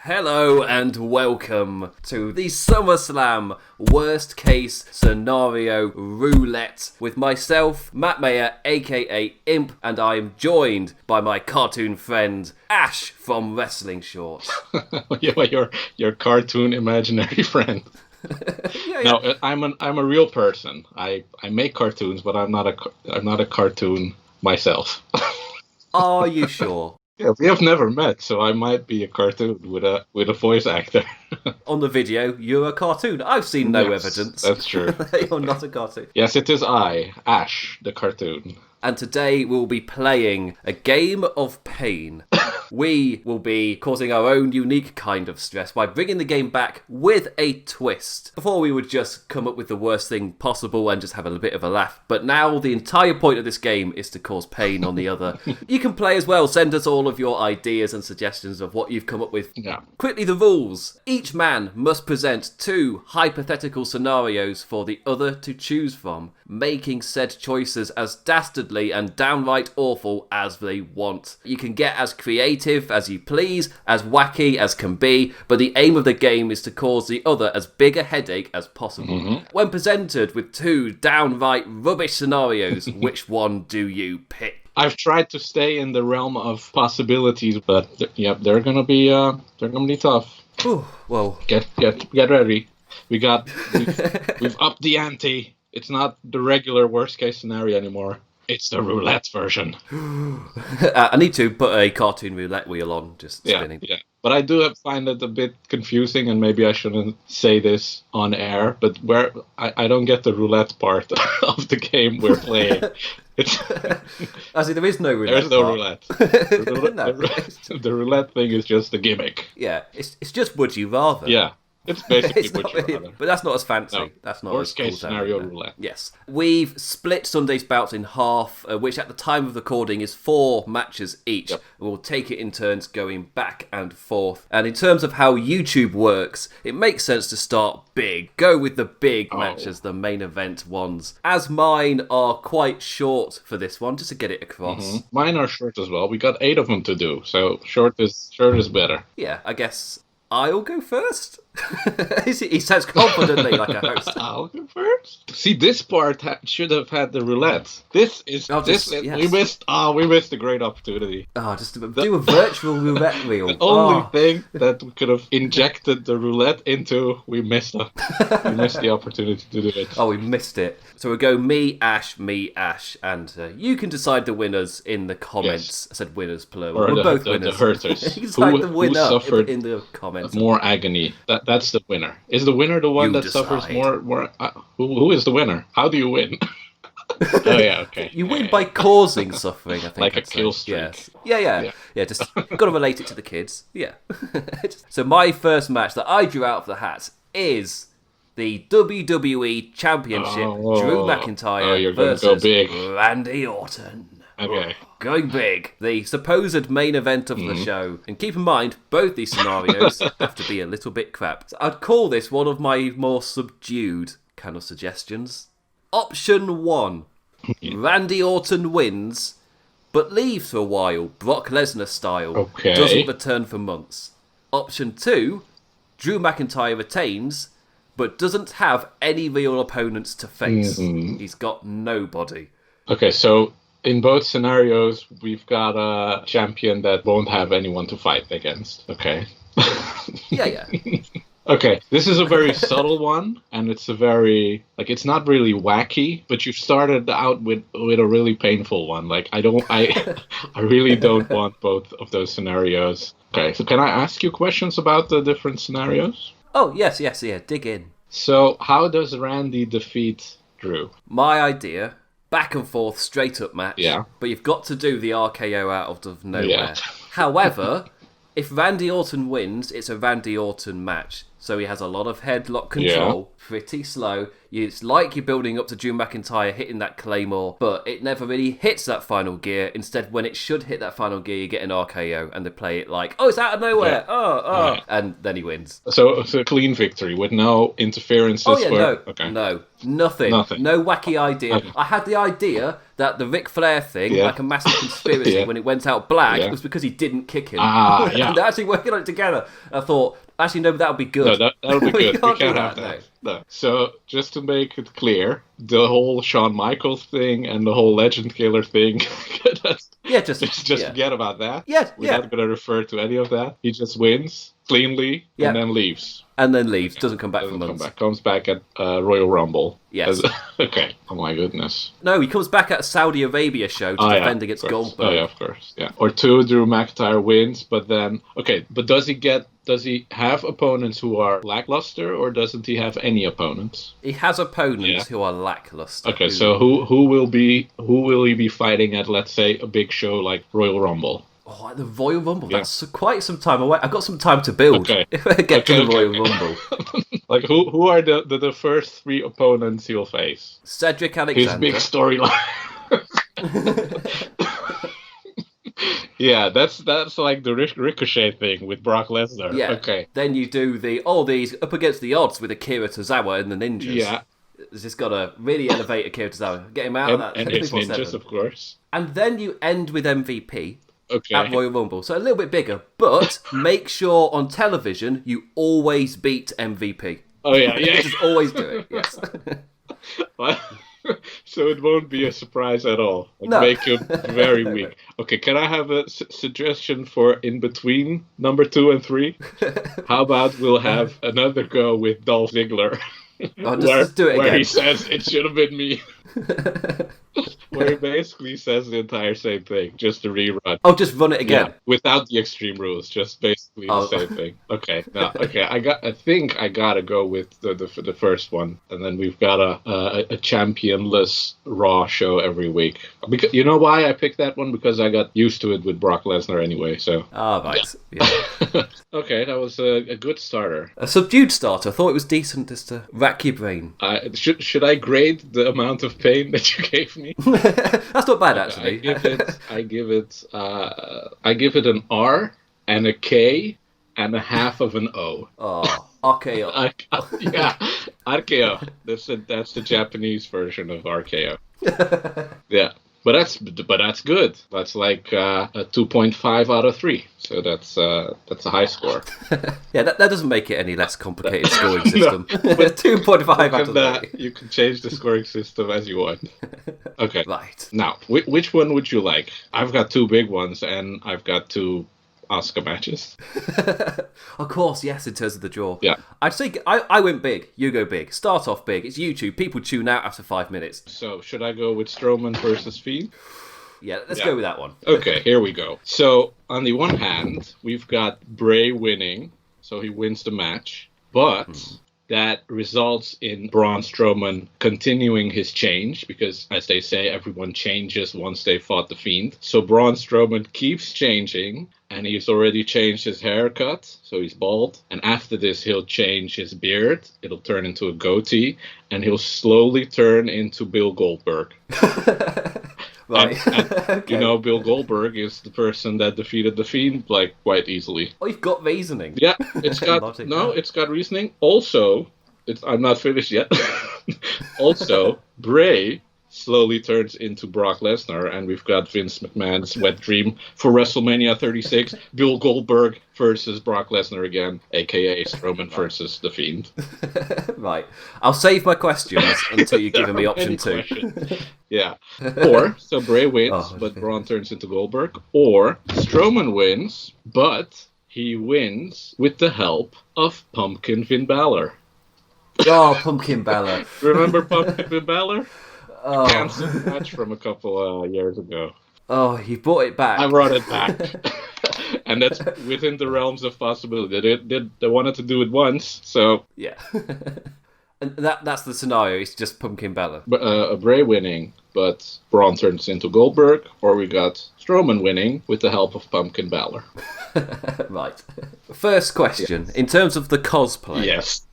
Hello and welcome to the SummerSlam Worst Case Scenario Roulette with myself, Matt Mayer, aka Imp, and I am joined by my cartoon friend, Ash from Wrestling Shorts. your cartoon imaginary friend. Yeah. No, I'm a real person. I make cartoons, but I'm not a cartoon myself. Are you sure? Yeah, we have never met, so I might be a cartoon with a voice actor. On the video, you're a cartoon. I've seen no evidence. That's true. You're not a cartoon. Yes, it is I, Ash, the cartoon. And today we'll be playing a game of pain. We will be causing our own unique kind of stress by bringing the game back with a twist. Before we would just come up with the worst thing possible and just have a bit of a laugh. But now the entire point of this game is to cause pain on the other. You can play as well. Send us all of your ideas and suggestions of what you've come up with. Yeah. Quickly, the rules. Each man must present 2 hypothetical scenarios for the other to choose from, making said choices as dastardly and downright awful as they want. You can get as creative as you please, as wacky as can be, but the aim of the game is to cause the other as big a headache as possible. Mm-hmm. When presented with 2 downright rubbish scenarios, which one do you pick? I've tried to stay in the realm of possibilities, but they're gonna be tough. Ooh, well, get ready. We've upped the ante. It's not the regular worst case scenario anymore. It's the roulette version. I need to put a cartoon roulette wheel on, just spinning. Yeah. But I do find it a bit confusing, and maybe I shouldn't say this on air, but where I don't get the roulette part of the game we're playing. I see, there is no roulette. There's no roulette. The roulette thing is just a gimmick. Yeah, it's just would you rather. Yeah. It's basically what you're rather. But that's not as fancy. No. That's not Worst as case scenario roulette. Yes. We've split Sunday's bouts in half, which at the time of recording is 4 matches each. Yep. And we'll take it in turns going back and forth. And in terms of how YouTube works, it makes sense to start big. Go with the big matches, the main event ones. As mine are quite short for this one, just to get it across. Mm-hmm. Mine are short as well. We got 8 of them to do, so short is better. Yeah, I guess I'll go first. He says confidently, like a host. I'll go first. See, this part should have had the roulette. Yes. We missed a great opportunity. Just do a virtual roulette wheel. The only thing that we could have injected the roulette into, we missed the opportunity to do it. Oh, we missed it. So we'll go me, Ash, and you can decide the winners in the comments. Yes. I said winners plural. We're both winners. The hurters. You can decide the winner who suffered in the comments. More agony. That's the winner. Is the winner the one that suffers more? Who is the winner? How do you win? Oh yeah, okay. You win by causing suffering, I think. Like a kill streak. Yes. Yeah, just you've got to relate it to the kids. Yeah. So my first match that I drew out of the hat is the WWE Championship. Drew McIntyre versus Randy Orton. Okay. Going big. The supposed main event of the show. And keep in mind, both these scenarios have to be a little bit crap. So I'd call this one of my more subdued kind of suggestions. Option 1. Randy Orton wins, but leaves for a while, Brock Lesnar style. Okay. Doesn't return for months. Option 2. Drew McIntyre retains, but doesn't have any real opponents to face. He's got nobody. Okay, so in both scenarios, we've got a champion that won't have anyone to fight against. Okay. Yeah. Okay, this is a very subtle one, and it's a very, it's not really wacky, but you've started out with a really painful one. I really don't want both of those scenarios. Okay, so can I ask you questions about the different scenarios? Oh, yes, yeah, dig in. So, how does Randy defeat Drew? My idea, back and forth, straight up match. Yeah. But you've got to do the RKO out of nowhere. Yeah. However, if Randy Orton wins, it's a Randy Orton match. so he has a lot of headlock control, pretty slow. It's like you're building up to Drew McIntyre hitting that Claymore, but it never really hits that final gear. Instead, when it should hit that final gear, you get an RKO, and they play it like, oh, it's out of nowhere, and then he wins. So it's a clean victory with no interferences. No, nothing. No wacky idea. Okay. I had the idea that the Ric Flair thing, like a massive conspiracy when it went out black, was because he didn't kick him. And they're actually working on it together. I thought, actually, no, that would be good. No, that would be good. We can't have that. No. So, just to make it clear, the whole Shawn Michaels thing and the whole Legend Killer thing, just forget about that. We're not going to refer to any of that. He just wins cleanly and then leaves. Doesn't come back for months. Comes back at Royal Rumble. Yes. Okay. Oh my goodness. No, he comes back at a Saudi Arabia show to defend against Goldberg. Oh yeah, of course. Yeah. Or two, Drew McIntyre wins, but then but does he have opponents who are lackluster, or doesn't he have any opponents? He has opponents who are lackluster. Okay, so who will he be fighting at, let's say, a big show like Royal Rumble? Oh, at the Royal Rumble, that's quite some time away. I've got some time to build if I get to the Royal Rumble. Like, who are the first three opponents he'll face? Cedric Alexander. His big storyline. Yeah, that's like the Ricochet thing with Brock Lesnar. Yeah. Okay. Then you do these up against the odds with Akira Tozawa and the Ninjas. Yeah. It's just got to really elevate Akira Tozawa. Get him out of that. And his Ninjas, of course. And then you end with MVP. Okay. At Royal Rumble. So a little bit bigger, but make sure on television you always beat MVP. Oh, yeah. Just always do it, yes. So it won't be a surprise at all. Make him very weak. Okay, can I have a suggestion for in between number 2 and 3? How about we'll have another go with Dolph Ziggler? Just do it again. Where he says, it should have been me. Where he basically says the entire same thing, just a rerun. Oh, just run it again. Yeah, without the Extreme Rules, just basically the same thing. Okay, I think I gotta go with the first one, and then we've got a championless Raw show every week. Because you know why I picked that one? Because I got used to it with Brock Lesnar anyway. So. Right. Yeah. Okay, that was a good starter. A subdued starter. I thought it was decent just to rack your brain. Should I grade the amount of pain that you gave me? That's not bad, actually. I give it an R and a K and a half of an O. Oh, RKO. Yeah, RKO. That's the Japanese version of RKO. Yeah. But that's good. That's like a 2.5 out of 3. So that's a high score. Yeah, that doesn't make it any less complicated scoring system. 2.5 out of 3. You can change the scoring system as you want. Okay. Right. Now, which one would you like? I've got 2 big ones, and I've got 2 Asuka matches. Of course, yes, in terms of the draw. Yeah. I'd say I went big, you go big. Start off big. It's YouTube. People tune out after 5 minutes. So, should I go with Strowman versus Fiend? Yeah, let's go with that one. Okay, here we go. So, on the one hand, we've got Bray winning, so he wins the match, but that results in Braun Strowman continuing his change, because, as they say, everyone changes once they fought the Fiend. So Braun Strowman keeps changing, and he's already changed his haircut, so he's bald. And after this, he'll change his beard. It'll turn into a goatee, and he'll slowly turn into Bill Goldberg. Right. And, okay. You know, Bill Goldberg is the person that defeated the Fiend, like, quite easily. Oh, you've got reasoning. Yeah, it's got it's got reasoning. Also, I'm not finished yet. Also, Bray slowly turns into Brock Lesnar, and we've got Vince McMahon's wet dream for WrestleMania 36, Bill Goldberg versus Brock Lesnar again, a.k.a. Strowman versus The Fiend. Right. I'll save my questions until you've given me option 2. Yeah. Or, so Bray wins, but Braun turns into Goldberg. Or, Strowman wins, but he wins with the help of Pumpkin Finn Balor. Oh, Pumpkin Balor. Remember Pumpkin Finn Balor? Cancelled match from a couple years ago. Oh, he brought it back. I brought it back. And that's within the realms of possibility. They wanted to do it once, so... Yeah. And that's the scenario. It's just Pumpkin Balor. Bray winning, but Braun turns into Goldberg, or we got Strowman winning with the help of Pumpkin Balor. Right. First question, in terms of the cosplay. Yes.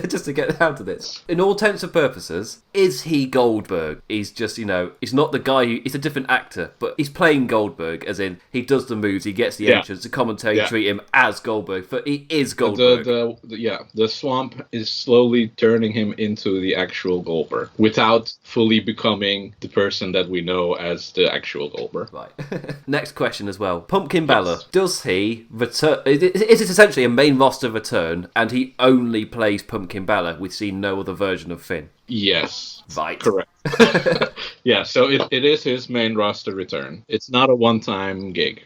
Just to get down to this. In all intents and purposes, is he Goldberg? He's just, he's not the guy he's a different actor, but he's playing Goldberg, as in, he does the moves, he gets the entrance, the commentary treat him as Goldberg, but he is Goldberg. The swamp is slowly turning him into the actual Goldberg, without fully becoming the person that we know as the actual Goldberg. Right. Next question as well. Pumpkin Balor, does he return? Is it essentially a main roster return, and he only plays Pumpkin Balor? We've seen no other version of Finn. Yes. Right. Correct. Yeah, so it is his main roster return. It's not a one-time gig.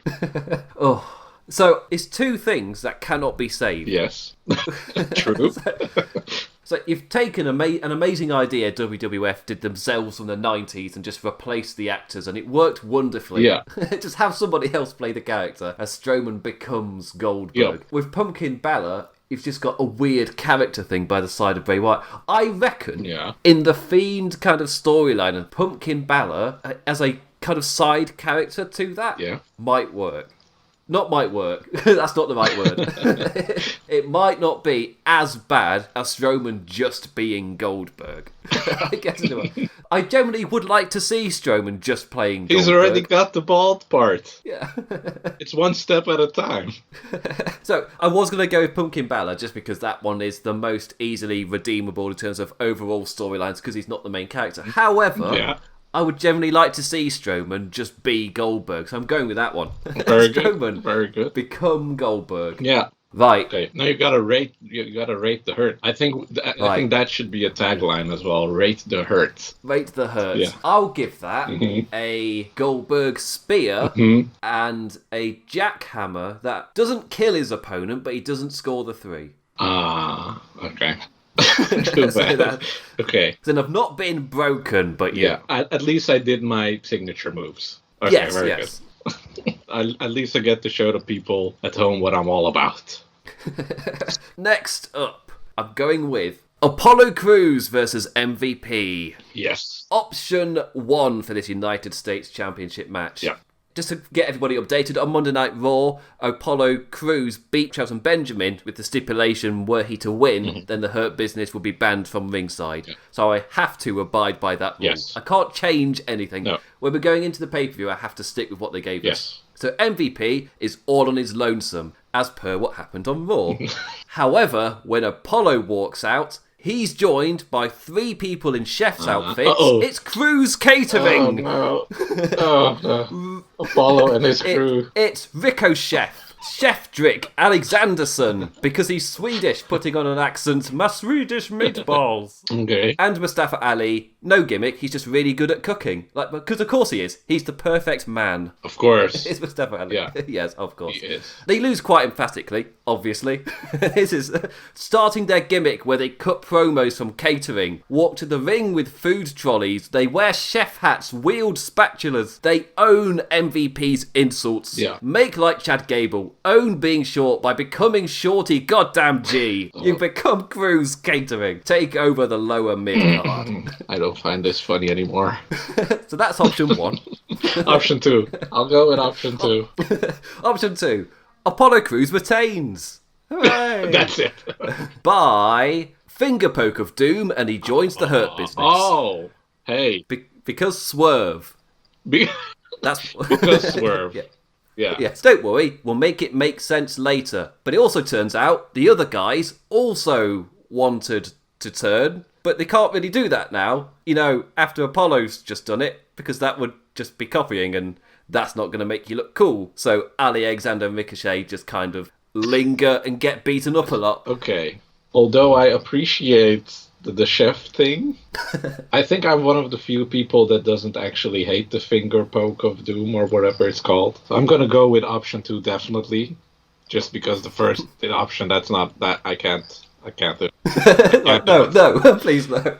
Oh. So, it's two things that cannot be saved. Yes. True. So you've taken an amazing idea WWF did themselves from the 90s and just replaced the actors, and it worked wonderfully. Yeah. Just have somebody else play the character as Strowman becomes Goldberg. Yep. With Pumpkin Balor, you've just got a weird character thing by the side of Bray Wyatt. I reckon in the Fiend kind of storyline, and Pumpkin Balor as a kind of side character to that might work. Not might work. That's not the right word. It might not be as bad as Strowman just being Goldberg. I guess I generally would like to see Strowman just playing Goldberg. He's already got the bald part. Yeah. It's one step at a time. So, I was going to go with Pumpkin Balor just because that one is the most easily redeemable in terms of overall storylines because he's not the main character. However... I would generally like to see Strowman just be Goldberg, so I'm going with that one. Strowman, very good. Become Goldberg. Yeah. Right. Okay. Now you gotta rate. You gotta rate the hurt. I think that should be a tagline as well. Rate the hurt. Rate the hurt. Yeah. I'll give that a Goldberg spear and a jackhammer that doesn't kill his opponent, but he doesn't score the 3. Okay. Too bad. Okay. Then I've not been broken, but at least I did my signature moves. Okay, yes, very good. At least I get to show the people at home what I'm all about. Next up, I'm going with Apollo Crews versus MVP. Yes. Option 1 for this United States Championship match. Yeah. Just to get everybody updated, on Monday Night Raw, Apollo Crews beat Shelton Benjamin with the stipulation, were he to win, then the Hurt Business would be banned from ringside. Yeah. So I have to abide by that rule. Yes. I can't change anything. No. When we're going into the pay-per-view, I have to stick with what they gave us. So MVP is all on his lonesome, as per what happened on Raw. However, when Apollo walks out, he's joined by 3 people in chef's outfits. It's Crews Catering. Oh, no. Apollo and his crew. It's Ricochet, Chef Drick Alexanderson, because he's Swedish, putting on an accent, my Swedish meatballs. Okay. And Mustafa Ali, no gimmick, he's just really good at cooking. Because of course he is. He's the perfect man. Of course. It's Mustafa Ali. Yeah. Yes, of course. He is. They lose quite emphatically, obviously. This is starting their gimmick where they cut promos from catering, walk to the ring with food trolleys, they wear chef hats, wield spatulas, they own MVP's insults, make like Chad Gable, own being short by becoming Shorty goddamn G. You become Crews Catering. Take over the lower mid card. I don't find this funny anymore. So that's option 1. Option 2. I'll go with option 2. Option 2. Apollo Crews retains. Hooray! That's it. By finger poke of doom, and he joins the Hurt Business. Oh, hey. Because Swerve. That's because Swerve. Yeah. Yes, don't worry, we'll make it make sense later. But it also turns out the other guys also wanted to turn, but they can't really do that now, after Apollo's just done it, because that would just be copying, and that's not going to make you look cool. So Ali, Alexander, and Ricochet just kind of linger and get beaten up a lot. Okay. Although I appreciate the chef thing, I think I'm one of the few people that doesn't actually hate the finger poke of doom or whatever it's called. So I'm gonna go with option 2 definitely, just because the first option that's not that I can't do. No, please no.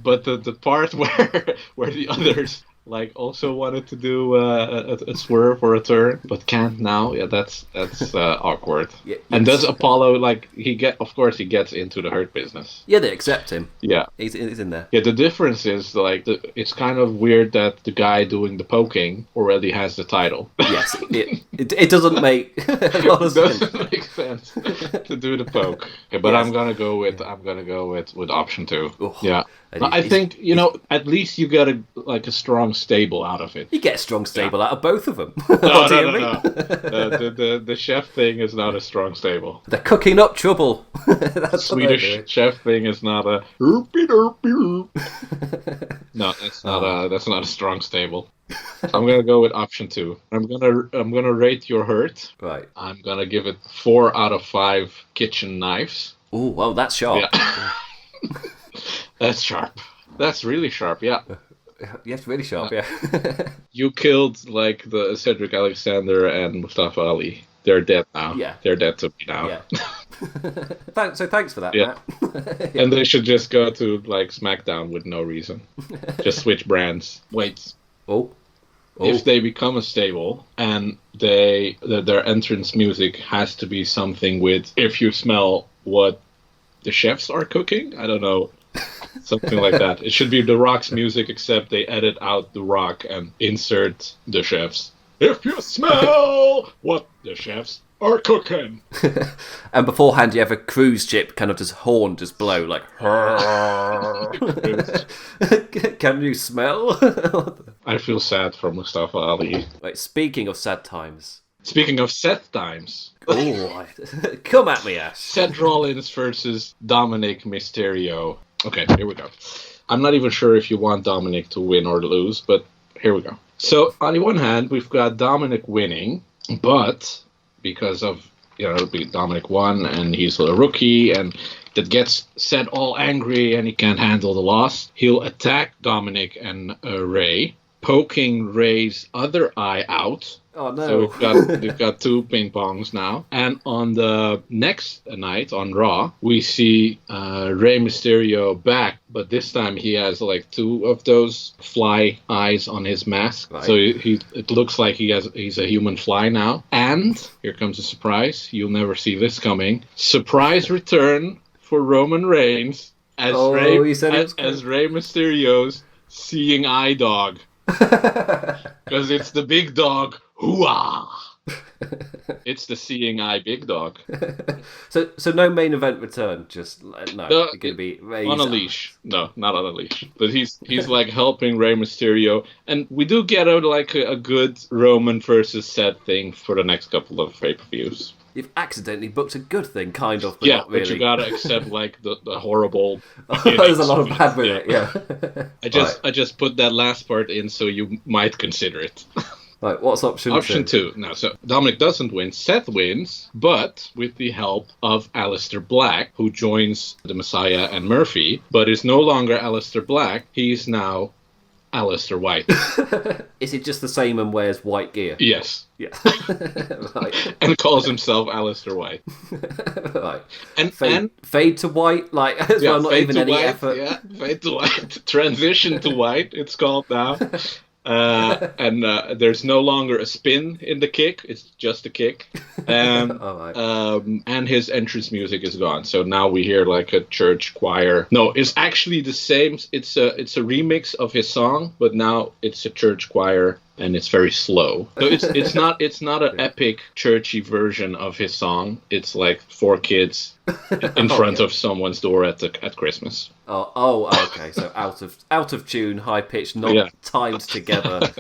But the part where the others like also wanted to do a swerve or a turn, but can't now. Yeah, that's awkward. Yeah, and yes. does Apollo like of course he gets into the Hurt business. Yeah, they accept him. Yeah, he's in there. Yeah, the difference is like it's kind of weird that the guy doing the poking already has the title. Yes, it doesn't make a lot of sense. It doesn't make sense to do the poke. Okay, but Yes. I'm gonna go with option 2. Ugh. Yeah. And I think at least you get a strong stable out of it. You get a strong stable out of both of them. No. The chef thing is not a strong stable. They're cooking up trouble. That's Swedish chef thing is not a. No, that's not a strong stable. I'm gonna go with option 2. I'm gonna rate your hurt. Right. I'm gonna give it 4 out of 5 kitchen knives. Oh, well, that's sharp. Yeah. That's sharp. That's really sharp, yeah. Yes, really sharp, yeah. You killed, like, the Cedric Alexander and Mustafa Ali. They're dead now. Yeah. They're dead to me now. Yeah. Thanks for that, Yeah. Matt. And they should just go to, like, SmackDown with no reason. Just switch brands. Wait. Oh. If they become a stable and their entrance music has to be something with, if you smell what the chefs are cooking, I don't know. Something like that. It should be The Rock's music, except they edit out The Rock and insert the chefs. If you smell what the chefs are cooking. And beforehand, you have a cruise ship kind of just horn just blow, like... Can you smell? I feel sad for Mustafa Ali. Right, speaking of sad times... Speaking of set times. Oh, come at me, Ash. Seth Rollins versus Dominic Mysterio. Okay, here we go. I'm not even sure if you want Dominic to win or lose, but here we go. So, on the one hand, we've got Dominic winning, but because of, Dominic won, and he's a rookie, and that gets Seth all angry, and he can't handle the loss, he'll attack Dominic and Ray, poking Ray's other eye out. Oh, no. So we've got 2 ping pongs now. And on the next night on Raw, we see Rey Mysterio back, but this time he has like 2 of those fly eyes on his mask. Right. So it looks like he's a human fly now. And here comes a surprise. You'll never see this coming. Surprise return for Roman Reigns as Rey Mysterio's seeing eye dog. Because it's the big dog. Hooah! It's the seeing eye big dog. So no main event return. Just it's going to be on a leash. No, not on a leash. But he's like helping Rey Mysterio, and we do get a good Roman versus Seth thing for the next couple of pay-per-views. You've accidentally booked a good thing, kind of, but yeah, not really. But you gotta accept like the horrible. There's a lot of bad with it. Yeah. I just put that last part in so you might consider it. Right, what's option 2? Option 2. Now, so Dominic doesn't win. Seth wins, but with the help of Aleister Black, who joins the Messiah and Murphy, but is no longer Aleister Black. He's now Aleister White. Is it just the same and wears white gear? Yes. Yeah. Right. And calls himself Aleister White. Right. And fade to white, like as well, not even any white, effort. Yeah, fade to white. Transition to white, it's called now. And there's no longer a spin in the kick; it's just a kick. And his entrance music is gone. So now we hear like a church choir. No, it's actually the same. It's a remix of his song, but now it's a church choir. And it's very slow. So it's not an epic churchy version of his song. It's like 4 kids in front of someone's door at Christmas. Okay. So out of tune, high pitched, not timed together.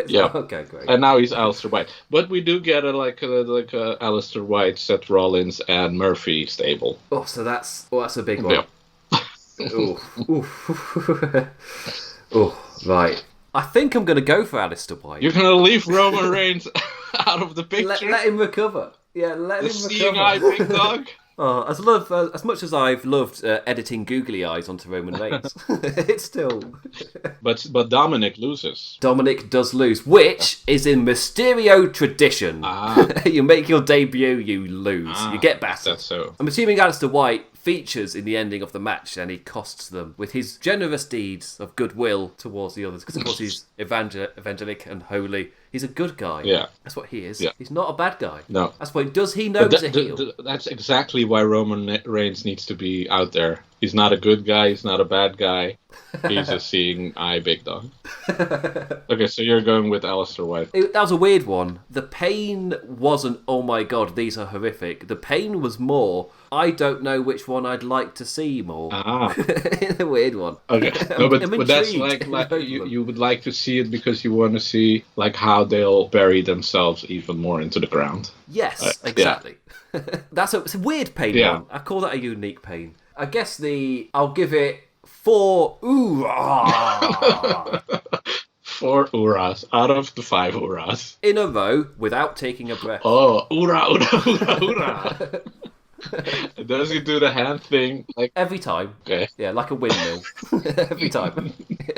Yeah. Okay, great. And now he's Aleister White, but we do get a Aleister White, Seth Rollins, and Murphy stable. Oh, so that's a big one. Yeah. Right. I think I'm going to go for Aleister White. You're going to leave Roman Reigns out of the picture? Let him recover. Yeah, let him recover. The seeing eye big dog? As much as I've loved editing googly eyes onto Roman Reigns, it's still... But Dominic loses. Dominic does lose, which is in Mysterio tradition. You make your debut, you lose. You get battered. That's so. I'm assuming Aleister White features in the ending of the match, and he costs them with his generous deeds of goodwill towards the others. Because, of course, he's evangelic and holy. He's a good guy. Yeah. That's what he is. Yeah. He's not a bad guy. No. That's why. Does he know he's a heel? That's exactly why Roman Reigns needs to be out there. He's not a good guy. He's not a bad guy. He's a seeing eye big dog. Okay, so you're going with Aleister White. That was a weird one. The pain wasn't, oh my god, these are horrific. The pain was more, I don't know which one I'd like to see more. A weird one. Okay, no, but that's like you would like to see it because you want to see like how they'll bury themselves even more into the ground. Yes, exactly. Yeah. It's a weird pain one. I call that a unique pain. I guess I'll give it 4 oorahs. 4 oorahs out of the 5 oorahs. In a row without taking a breath. Oh, oorah, oorah, oorah, oorah. Does he do the hand thing? Like every time. Okay. Yeah, like a windmill. Every time.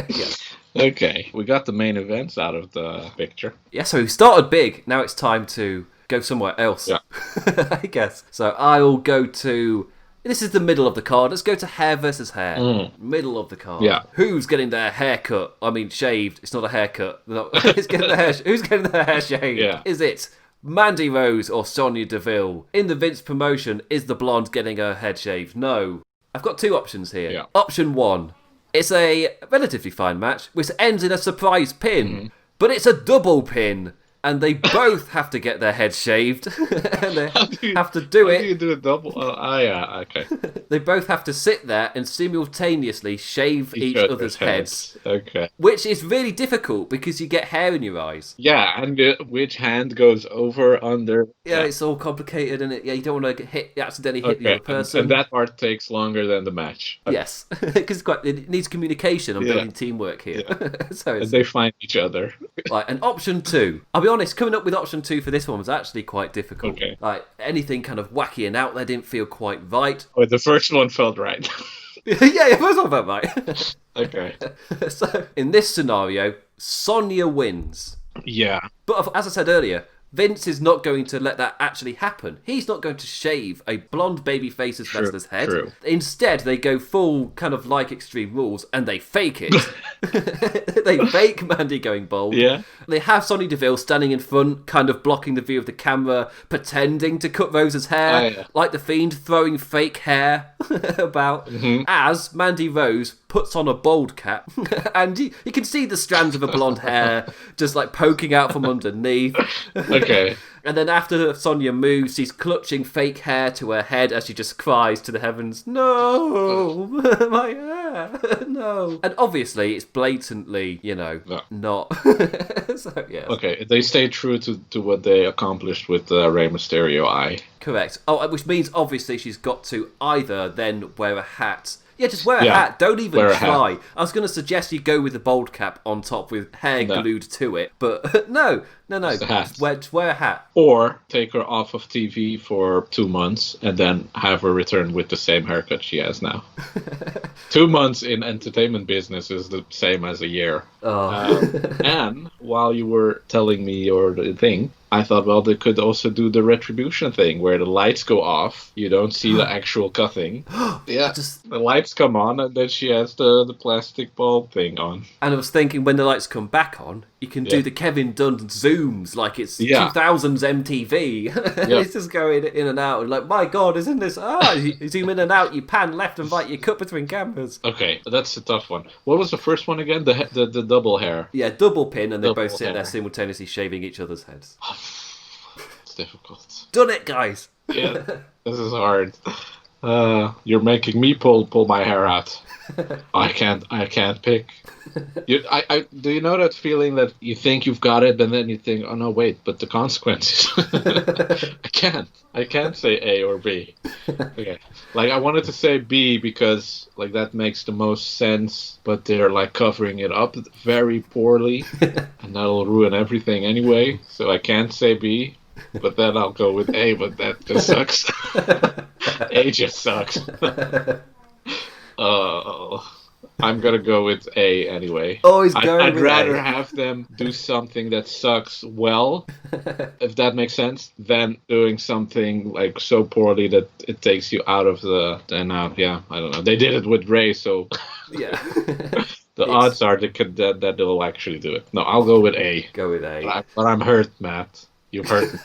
Yeah. Okay, we got the main events out of the picture. Yeah, so we started big. Now it's time to go somewhere else. Yeah. I guess. So I'll go to... This is the middle of the card. Let's go to hair versus hair. Middle of the card. Yeah. Who's getting their hair cut? I mean, shaved. It's not a haircut. Who's getting their hair shaved? Yeah. Is it Mandy Rose or Sonya Deville? In the Vince promotion, is the blonde getting her head shaved? No. I've got 2 options here. Yeah. Option 1. It's a relatively fine match, which ends in a surprise pin. But it's a double pin. And they both have to get their heads shaved. And they have to do it. How do you do a double? Yeah, okay. They both have to sit there and simultaneously shave each other's heads. Okay. Which is really difficult because you get hair in your eyes. Yeah, and which hand goes over, under. Yeah, it's all complicated, and you don't want to accidentally hit the other person. And that part takes longer than the match. Okay. Yes, because it needs communication and building teamwork here. So and they find each other. Right, and option 2. I'll be honest, coming up with option 2 for this one was actually quite difficult. Okay. Like, anything kind of wacky and out there didn't feel quite right. Oh, the first one felt right. Yeah, the first one felt right. Okay. So, in this scenario, Sonya wins. Yeah. But as I said earlier, Vince is not going to let that actually happen. He's not going to shave a blonde babyface's wrestler's head. True. Instead, they go full kind of like Extreme Rules and they fake it. They fake Mandy going bald. Yeah. They have Sonya Deville standing in front, kind of blocking the view of the camera, pretending to cut Rose's hair, like the Fiend throwing fake hair about, as Mandy Rose puts on a bald cap, and you can see the strands of her blonde hair just like poking out from underneath. Okay. And then after Sonya moves, she's clutching fake hair to her head as she just cries to the heavens, "No, my hair, no." And obviously, it's blatantly, not. So, yes. Okay, they stay true to what they accomplished with the Rey Mysterio eye. Correct. Oh, which means obviously she's got to either then wear a hat. Yeah, just wear a hat. Don't even try. I was going to suggest you go with the bald cap on top with hair glued to it. But no. Just wear a hat. Or take her off of TV for 2 months and then have her return with the same haircut she has now. 2 months in entertainment business is the same as a year. And while you were telling me your thing, I thought, well, they could also do the retribution thing where the lights go off. You don't see the actual cutting. Yeah, the lights come on and then she has the plastic bulb thing on. And I was thinking when the lights come back on, you can do the Kevin Dunn zooms like it's 2000s MTV. It's just going in and out. And like, my God, isn't this... you zoom in and out, you pan left and right, you cut between cameras. Okay, that's a tough one. What was the first one again? The double hair. Yeah, double pin, and they both sit there simultaneously shaving each other's heads. It's difficult. Done it, guys. Yeah, this is hard. You're making me pull my hair out. I can't pick. Do you know that feeling that you think you've got it, and then you think, oh no, wait, but the consequences. I can't say A or B. Okay, like I wanted to say B because like that makes the most sense, but they're like covering it up very poorly, and that'll ruin everything anyway. So I can't say B. But then I'll go with A, but that just sucks. A just sucks. I'm gonna go with A anyway. Always go I'd with rather A. have them do something that sucks well, if that makes sense, than doing something like so poorly that it takes you out of the. And yeah, I don't know. They did it with Ray, so Yeah. the odds are that they'll actually do it. No, I'll go with A. Go with A. But I'm hurt, Matt. You've hurt me.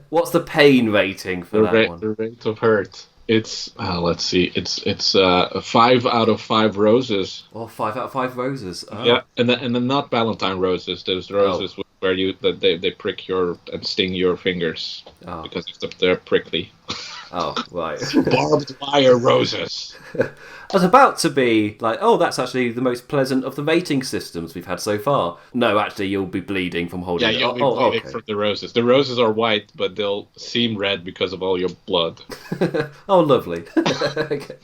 What's the pain rating for that one? The rate of hurt. It's let's see. It's 5 out of 5 roses. Oh, 5 out of 5 roses. Oh. Yeah, and then not Valentine roses. There's roses where they prick and sting your fingers because they're prickly. Oh, right. Barbed wire roses. I was about to be like, oh, that's actually the most pleasant of the rating systems we've had so far. No, actually, you'll be bleeding from holding it. Yeah, you'll be bleeding from the roses. The roses are white, but they'll seem red because of all your blood. Oh, lovely.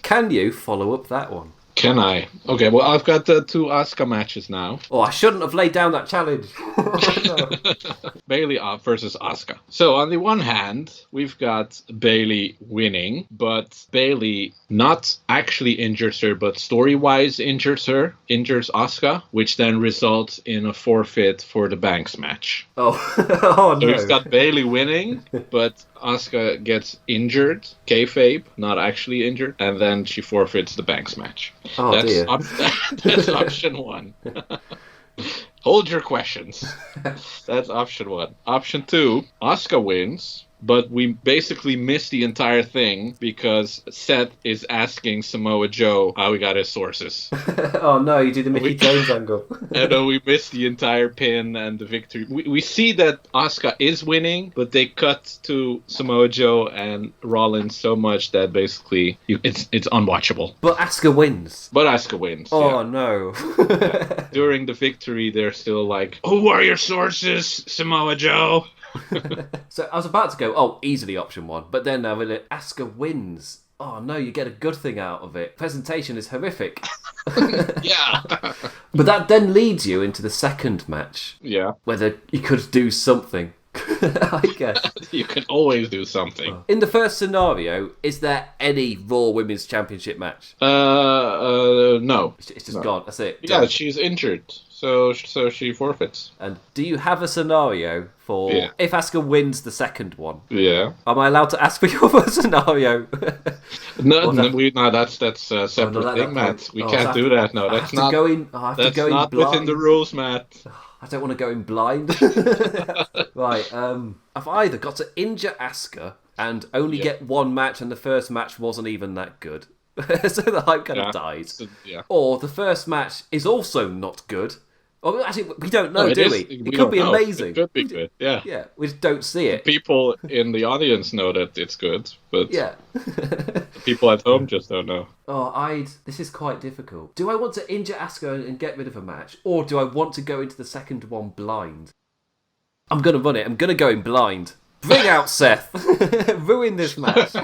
Can you follow up that one? Can I? Okay, well, I've got 2 Asuka matches now. Oh, I shouldn't have laid down that challenge. Bailey versus Asuka. So, on the one hand, we've got Bailey winning, but Bailey not actually injures her, but story-wise injures Asuka, which then results in a forfeit for the Banks match. Oh, oh no. So we've got Bailey winning, but Asuka gets injured, kayfabe, not actually injured, and then she forfeits the Banks match. Oh, dear. That's option 1. Hold your questions. That's option 1. Option 2, Asuka wins, but we basically miss the entire thing because Seth is asking Samoa Joe how he got his sources. Oh no, you do the Mickey Jones angle. And then we miss the entire pin and the victory. We see that Asuka is winning, but they cut to Samoa Joe and Rollins so much that basically it's unwatchable. But Asuka wins. Oh, no. During the victory, they're still like, who are your sources, Samoa Joe? So I was about to go, easily option 1, but then I really, Asuka wins. Oh no, you get a good thing out of it. Presentation is horrific. Yeah. But that then leads you into the second match. Yeah. Whether you could do something. I guess. You can always do something. In the first scenario, is there any Raw Women's Championship match? No. It's just gone, that's it. Yeah, she's injured. So she forfeits. And do you have a scenario for if Asuka wins the second one? Yeah. Am I allowed to ask for your scenario? No, that's a separate thing, Matt. We can't do that. No, that's not. That's not within the rules, Matt. I don't want to go in blind. Right. I've either got to injure Asuka and only get one match, and the first match wasn't even that good, so the hype kind of died. Or the first match is also not good. Well, actually, we don't know, do we? It could be amazing. It could be good, yeah. Yeah, we just don't see it. People in the audience know that it's good, but the people at home just don't know. This is quite difficult. Do I want to injure Asuka and get rid of a match, or do I want to go into the second one blind? I'm going to run it. I'm going to go in blind. Bring out Seth. Ruin this match.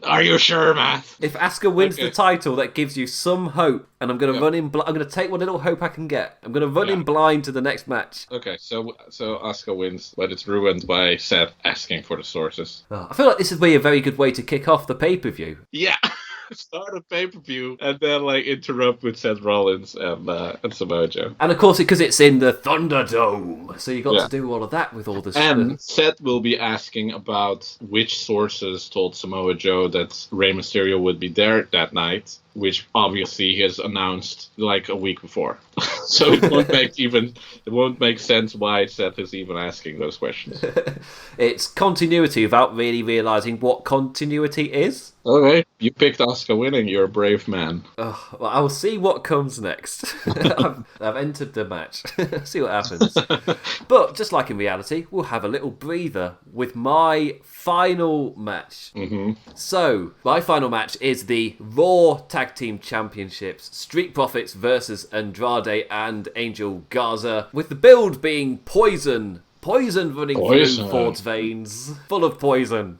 Are you sure, Matt? If Asuka wins the title, that gives you some hope. And I'm going to run in blind. I'm going to take what little hope I can get. I'm going to run in blind to the next match. Okay, so Asuka wins, but it's ruined by Seth asking for the sources. I feel like this would be a very good way to kick off the pay-per-view. Yeah. Start a pay-per-view and then interrupt with Seth Rollins and Samoa Joe. And of course, because it's in the Thunderdome, so you got to do all of that with all this. And Seth will be asking about which sources told Samoa Joe that Rey Mysterio would be there that night, which obviously he has announced a week before. So it won't make sense why Seth is even asking those questions. It's continuity without really realising what continuity is. Okay, you picked Asuka winning. You're a brave man. Well, I'll see what comes next. I've entered the match. See what happens. But just like in reality, we'll have a little breather with my final match. Mm-hmm. So, my final match is the Raw Tag Team Championships. Street Profits versus Andrade and Angel Garza. With the build being Poison running through Ford's veins. Full of poison.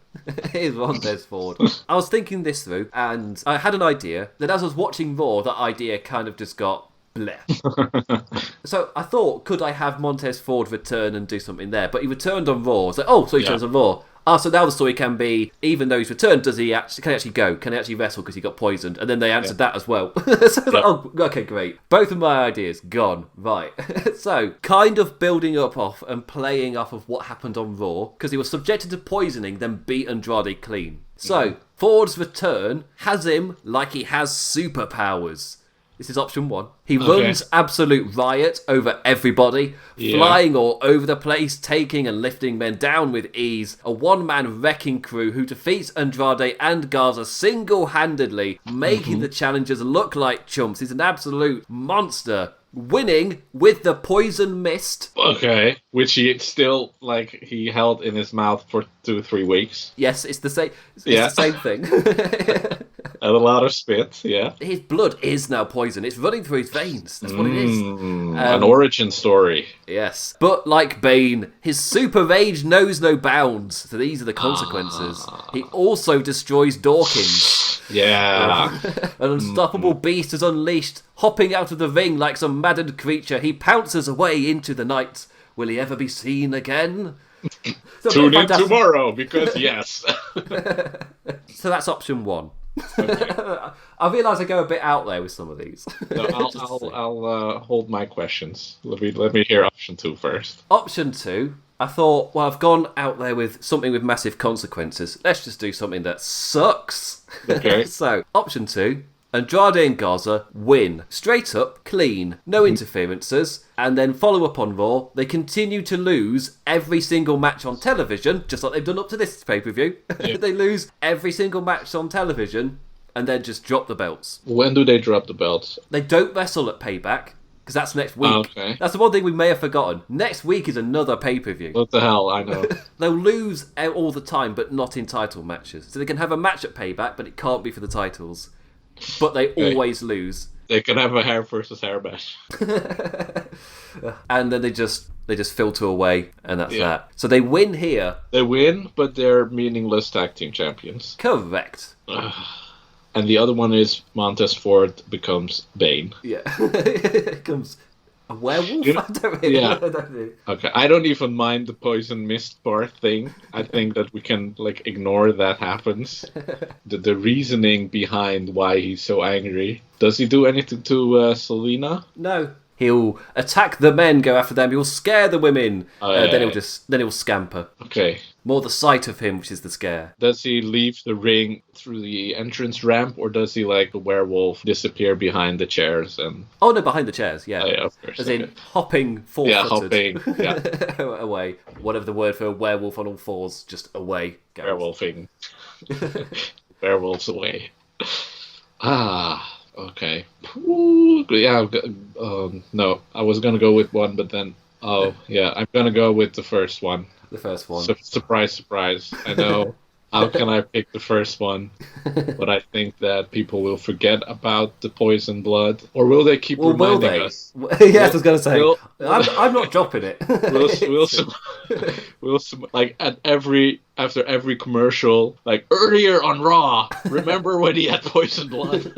Here's Montez Ford. I was thinking this through, and I had an idea that as I was watching Raw, that idea kind of just got bleh. So I thought, could I have Montez Ford return and do something there? But he returned on Raw. I was like, so he turns on Raw. So now the story can be, even though he's returned, can he actually go? Can he actually wrestle because he got poisoned? And then they answered that as well. Oh, okay, great. Both of my ideas gone. Right. So, kind of building up off and playing off of what happened on Raw, because he was subjected to poisoning, then beat Andrade clean. So, Ford's return has him like he has superpowers. This is option 1. He runs absolute riot over everybody, flying all over the place, taking and lifting men down with ease. A one-man wrecking crew who defeats Andrade and Garza single-handedly, making the challengers look like chumps. He's an absolute monster. Winning with the poison mist. Okay, which he still, he held in his mouth for 2-3 weeks. Yes, it's the same. It's the same thing. And a lot of spit, yeah. His blood is now poison. It's running through his veins. That's what it is. An origin story. Yes. But like Bane, his super rage knows no bounds. So these are the consequences. He also destroys Dawkins. Yeah. An unstoppable beast is unleashed. Hopping out of the ring like some maddened creature, he pounces away into the night. Will he ever be seen again? Tune in tomorrow, because yes. So that's option 1. Okay. I realise I go a bit out there with some of these. No, I'll hold my questions. Let me hear option 2 first. Option 2, I thought, well, I've gone out there with something with massive consequences. Let's just do something that sucks. Okay. So, option 2, Andrade and Garza win. Straight up, clean, no interferences, and then follow up on Raw. They continue to lose every single match on television, just like they've done up to this pay-per-view. Yeah. They lose every single match on television, and then just drop the belts. When do they drop the belts? They don't wrestle at Payback, because that's next week. Oh, okay. That's the one thing we may have forgotten. Next week is another pay-per-view. What the hell, I know. They'll lose all the time, but not in title matches. So they can have a match at Payback, but it can't be for the titles. But they always lose. They can have a hair versus hair match. And then they just filter away, and that's that. So they win here. They win, but they're meaningless tag team champions. Correct. And the other one is Montez Ford becomes Bane. Yeah. Becomes a werewolf? I don't really know. Okay, I don't even mind the poison mist part thing. I think that we can ignore that happens. The reasoning behind why he's so angry. Does he do anything to Selena? No. He'll attack the men, go after them. He'll scare the women. Then he'll scamper. Okay. More the sight of him, which is the scare. Does he leave the ring through the entrance ramp, or does he, like a werewolf, disappear behind the chairs? And Oh, no, behind the chairs, yeah. Oh, yeah, of course. As in hopping four-footed. Yeah, hopping, yeah. Away. Whatever the word for a werewolf on all fours, just away. Goes. Werewolfing. Werewolves away. Okay. Ooh, yeah, no, I was going to go with one, but then, I'm going to go with the first one. The first one. Surprise, surprise. I know. How can I pick the first one? But I think that people will forget about the poison blood. Or will they keep reminding us? Yes, I was going to say. I'm not dropping it. We'll like after every commercial, like earlier on Raw, remember when he had poison blood?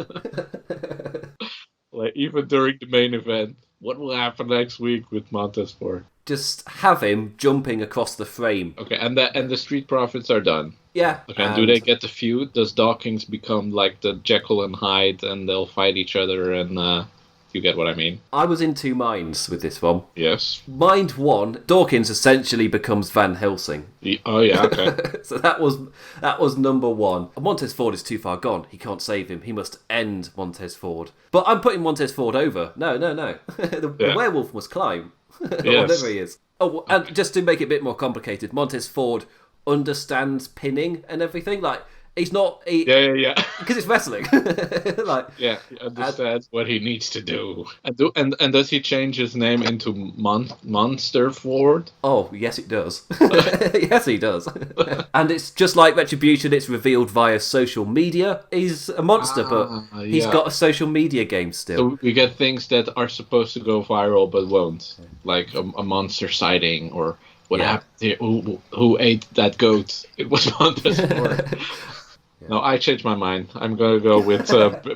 Like even during the main event. What will happen next week with Montez Ford? Just have him jumping across the frame. Okay, and the Street Profits are done. Yeah. Okay, and do they get the feud? Does Dawkins become like the Jekyll and Hyde, and they'll fight each other? And you get what I mean? I was in two minds with this one. Yes. Mind one, Dawkins essentially becomes Van Helsing. Oh yeah, okay. So that was number one. Montez Ford is too far gone. He can't save him. He must end Montez Ford. But I'm putting Montez Ford over. No. The werewolf must climb. Yes. Whatever he is. Oh, and just to make it a bit more complicated, Montez Ford understands pinning and everything. Like, he's not... Yeah. Because it's wrestling. He understands what he needs to do. And does he change his name into Monster Ford? Oh, yes, it does. Yes, he does. And it's just like Retribution, it's revealed via social media. He's a monster, but he's got a social media game still. So we get things that are supposed to go viral but won't. Like a monster sighting or... What happened here? Who ate that goat? It was Montez Ford. No, I changed my mind. I'm going to go with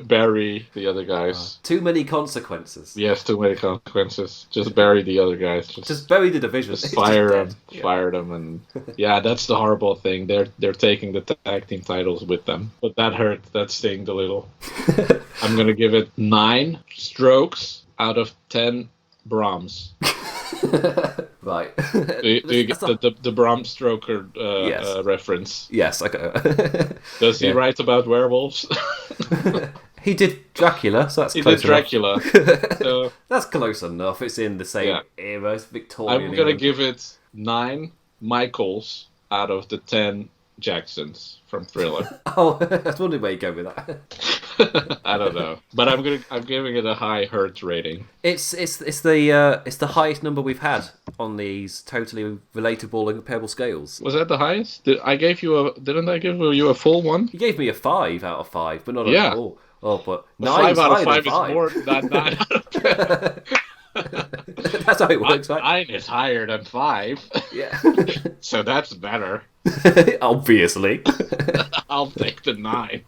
bury the other guys. Too many consequences. Yes, too many consequences. Just bury the other guys. Just bury the division. Just fire them. Yeah. Fire them. And yeah, that's the horrible thing. They're taking the tag team titles with them. But that hurt. That stinged a little. I'm going to give it 9 strokes out of 10 Brahms. Right. Do you get the Bram Stoker reference? Yes, I got. Does he write about werewolves? He did Dracula, so that's close enough. Dracula. So, that's close enough. It's in the same era. It's Victorian. I'm going to give it 9 Michaels out of the 10 Jacksons from Thriller. Oh, I was wondering where you go with that. I don't know, but I'm giving it a high Hertz rating. It's the highest number we've had on these totally relatable and comparable scales. Was that the highest? Didn't I give you a full one? You gave me a 5 out of 5, but not a 4. Oh, but 5 out of 5 is more than 9 out of 10. That's how it works, right? 9 is higher than 5. Yeah. So that's better. Obviously. I'll take the 9.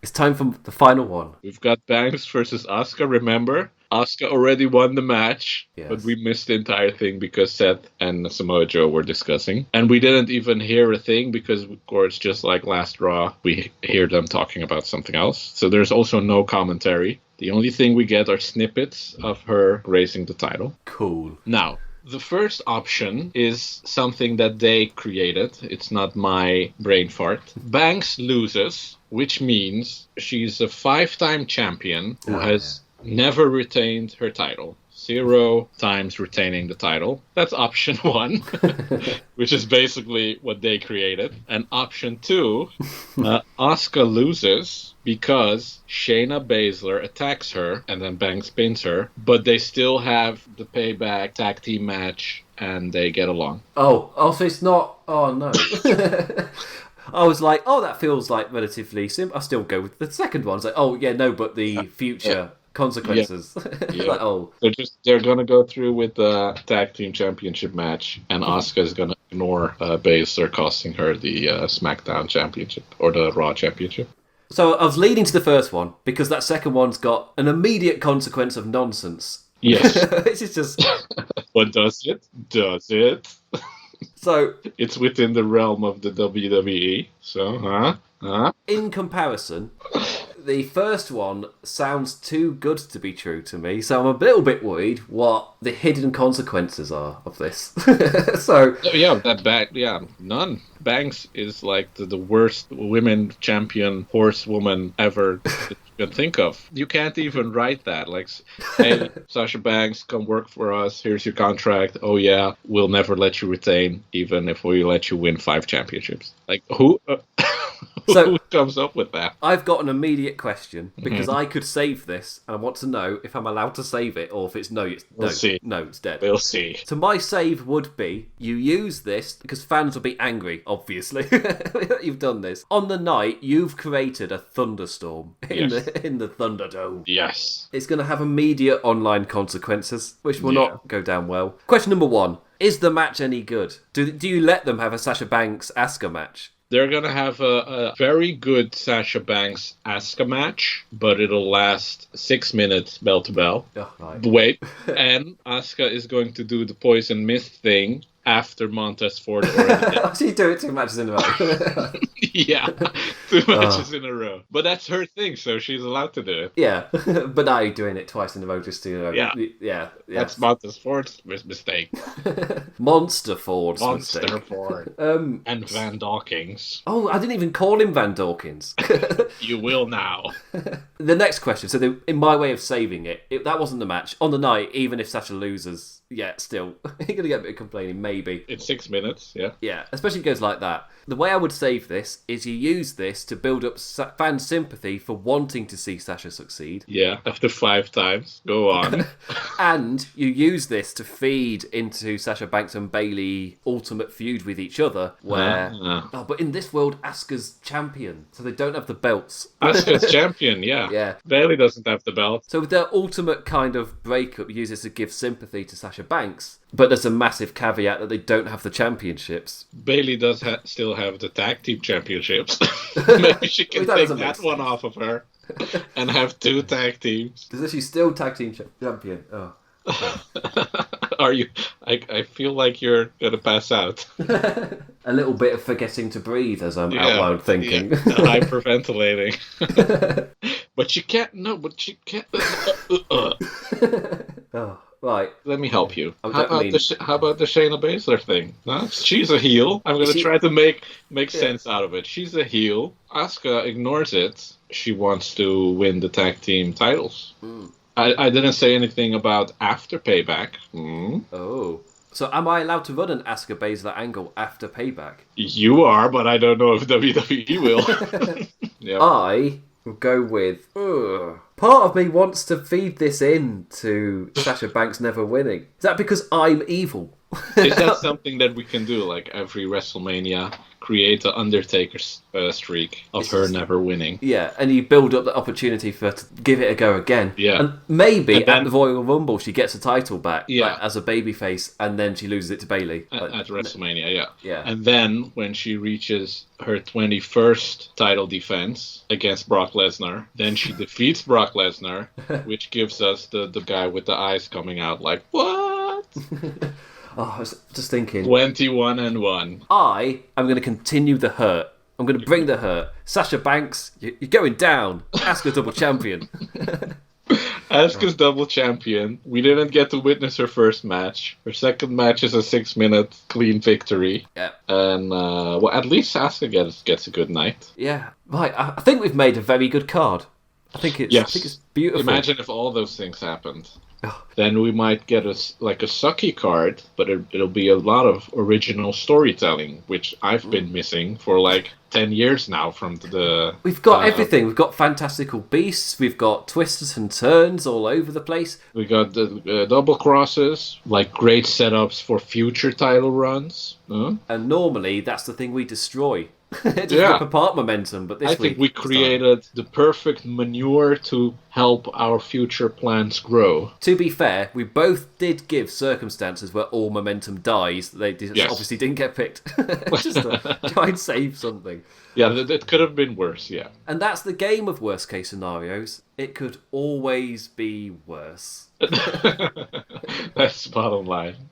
It's time for the final one. We've got Banks versus Asuka, remember? Asuka already won the match, yes. But we missed the entire thing because Seth and Samoa Joe were discussing. And we didn't even hear a thing because, of course, just like last Raw, we hear them talking about something else. So there's also no commentary. The only thing we get are snippets of her raising the title. Cool. Now, the first option is something that they created. It's not my brain fart. Banks loses, which means she's a 5-time champion who has never retained her title. 0 times retaining the title. That's option 1, which is basically what they created. And option 2, Asuka loses because Shayna Baszler attacks her and then Banks pins her, but they still have the payback tag team match and they get along. Oh, so it's not... Oh, no. I was like, that feels like relatively simple. I'll still go with the second one. It's like, but the future... consequences. Yeah. They're gonna go through with the tag team championship match, and Asuka's gonna ignore Baszler, costing her the SmackDown championship or the Raw championship. So I was leading to the first one because that second one's got an immediate consequence of nonsense. Yes. This is just. What does it? Does it? So it's within the realm of the WWE. So, in comparison. The first one sounds too good to be true to me, so I'm a little bit worried what the hidden consequences are of this. So none. Banks is like the worst women champion horsewoman ever that you can think of. You can't even write that. Like, hey, Sasha Banks, come work for us. Here's your contract. Oh yeah, we'll never let you retain, even if we let you win 5 championships. Like who? So, who comes up with that? I've got an immediate question because I could save this and I want to know if I'm allowed to save it or if it's it's dead. We'll see. So my save would be you use this because fans will be angry, obviously. You've done this. On the night, you've created a thunderstorm in the Thunderdome. Yes. It's going to have immediate online consequences, which will not go down well. Question number 1. Is the match any good? Do you let them have a Sasha Banks Asuka match? They're going to have a very good Sasha Banks Asuka match, but it'll last 6 minutes bell to bell. Oh, right. Wait, and Asuka is going to do the poison mist thing after Montez Ford already did. She do it 2 matches in a row. Yeah, 2 matches in a row. But that's her thing, so she's allowed to do it. Yeah, but now you're doing it twice in a row just to... Yeah. That's Montez Ford's mistake. Monster Ford's mistake. Monster Ford. And Van Dawkins. Oh, I didn't even call him Van Dawkins. You will now. The next question, so in my way of saving it, that wasn't the match. On the night, even if Sasha loses... Yeah, still. You're going to get a bit of complaining, maybe. In 6 minutes, yeah. Yeah, especially if it goes like that. The way I would save this is you use this to build up fan sympathy for wanting to see Sasha succeed. Yeah, after 5 times. Go on. And you use this to feed into Sasha Banks and Bayley ultimate feud with each other, where... but in this world, Asuka's champion, so they don't have the belts. Asuka's champion, yeah. Yeah. Bayley doesn't have the belt. So with their ultimate kind of breakup, use this to give sympathy to Sasha Banks, but there's a massive caveat that they don't have the championships. Bayley does still have the tag team championships. Maybe she can That take doesn't that make one sense. off of her and have 2 tag teams. Is she still tag team champion? Oh. Are you? I feel like you're gonna pass out. A little bit of forgetting to breathe as I'm out loud thinking. Yeah, hyperventilating. But you can't. No, but you can't. Oh, right. Let me help you. Oh, How about the Shayna Baszler thing? Huh? She's a heel. I'm gonna try to make sense out of it. She's a heel. Asuka ignores it. She wants to win the tag team titles. I didn't say anything about after Payback. Oh. So am I allowed to run an Asuka Baszler angle after Payback? You are, but I don't know if WWE will. Yep. I will go with... Part of me wants to feed this in to Sasha Banks never winning. Is that because I'm evil? Is that something that we can do, like every WrestleMania, create an Undertaker's streak of her never winning? Yeah, and you build up the opportunity for her to give it a go again. Yeah. And maybe And then, at the Royal Rumble she gets a title back Yeah. as a babyface, and then she loses it to Bayley. At WrestleMania, yeah. Yeah. And then when she reaches her 21st title defense against Brock Lesnar, then she defeats Brock Lesnar, which gives us the guy with the eyes coming out like, what? Oh, I was just thinking. 21-1. I am going to continue the hurt. I'm going to bring the hurt. Sasha Banks, you're going down. Asuka double champion. Asuka's double champion. We didn't get to witness her first match. Her second match is a 6-minute clean victory. Yeah. And, well, at least Asuka gets a good night. Yeah. Right, I think we've made a very good card. I think it's beautiful. Imagine if all those things happened. Then we might get a sucky card, but it'll be a lot of original storytelling, which I've been missing for like 10 years now from the... We've got everything. We've got fantastical beasts. We've got twists and turns all over the place. We got the double crosses, like great setups for future title runs. And normally that's the thing we destroy. Just rip apart momentum, but this I think we created the perfect manure to help our future plans grow. To be fair, we both did give circumstances where all momentum dies. They obviously didn't get picked. Just to try and save something. Yeah, that could have been worse, yeah. And that's the game of worst case scenarios. It could always be worse. That's the bottom line.